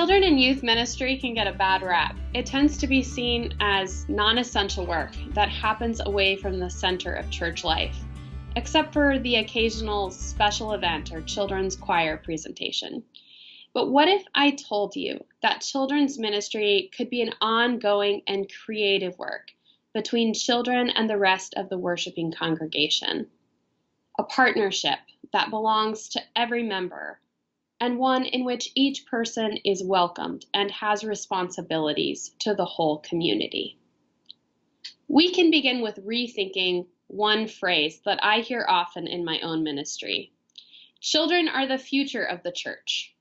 Children and youth ministry can get a bad rap. It tends to be seen as non-essential work that happens away from the center of church life, except for the occasional special event or children's choir presentation. But what if I told you that children's ministry could be an ongoing and creative work between children and the rest of the worshiping congregation? A partnership that belongs to every member, and one in which each person is welcomed and has responsibilities to the whole community. We can begin with rethinking one phrase that I hear often in my own ministry. Children are the future of the church.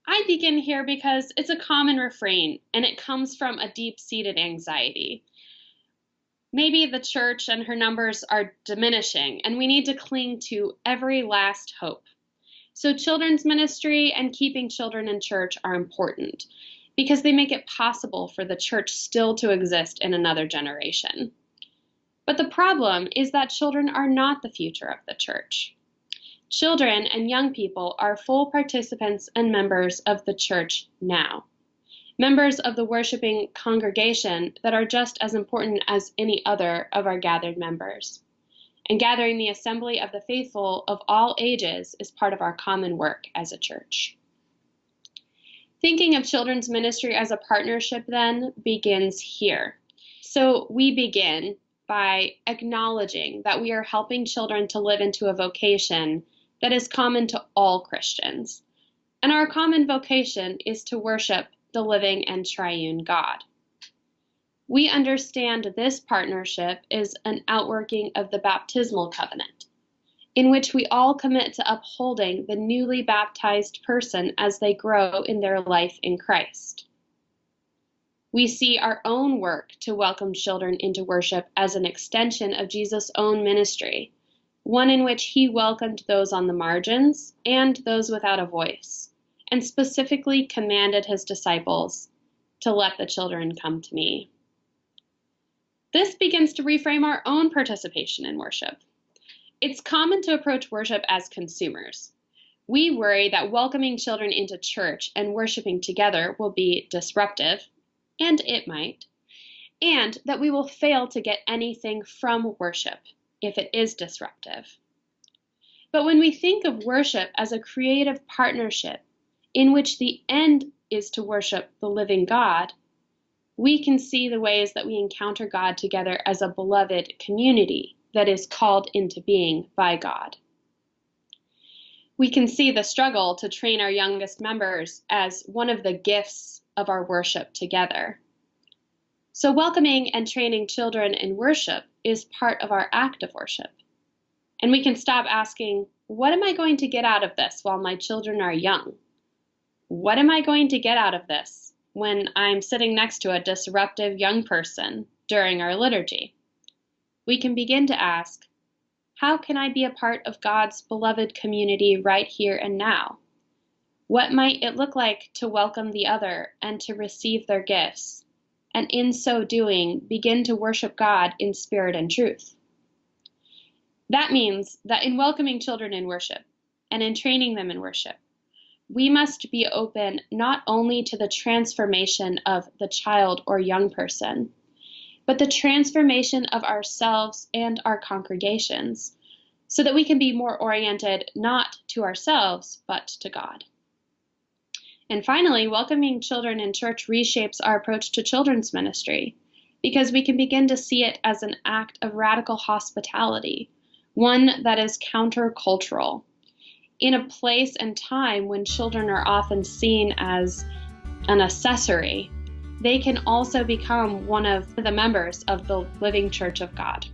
I begin here because it's a common refrain, and it comes from a deep-seated anxiety. Maybe the church and her numbers are diminishing, and we need to cling to every last hope. So children's ministry and keeping children in church are important because they make it possible for the church still to exist in another generation. But the problem is that children are not the future of the church. Children and young people are full participants and members of the church now, members of the worshiping congregation that are just as important as any other of our gathered members. And gathering the assembly of the faithful of all ages is part of our common work as a church. Thinking of children's ministry as a partnership then begins here. So we begin by acknowledging that we are helping children to live into a vocation that is common to all Christians. And our common vocation is to worship the living and triune God. We understand this partnership is an outworking of the baptismal covenant, in which we all commit to upholding the newly baptized person as they grow in their life in Christ. We see our own work to welcome children into worship as an extension of Jesus' own ministry, one in which he welcomed those on the margins and those without a voice, and specifically commanded his disciples to let the children come to me. This begins to reframe our own participation in worship. It's common to approach worship as consumers. We worry that welcoming children into church and worshiping together will be disruptive, and it might, and that we will fail to get anything from worship if it is disruptive. But when we think of worship as a creative partnership in which the end is to worship the living God, we can see the ways that we encounter God together as a beloved community that is called into being by God. We can see the struggle to train our youngest members as one of the gifts of our worship together. So welcoming and training children in worship is part of our act of worship. And we can stop asking, what am I going to get out of this while my children are young? What am I going to get out of this when I'm sitting next to a disruptive young person during our liturgy? We can begin to ask, how can I be a part of God's beloved community right here and now? What might it look like to welcome the other and to receive their gifts, and in so doing, begin to worship God in spirit and truth? That means that in welcoming children in worship and in training them in worship, we must be open not only to the transformation of the child or young person, but the transformation of ourselves and our congregations, so that we can be more oriented not to ourselves, but to God. And finally, welcoming children in church reshapes our approach to children's ministry, because we can begin to see it as an act of radical hospitality, one that is countercultural. In a place and time when children are often seen as an accessory, they can also become one of the members of the living church of God.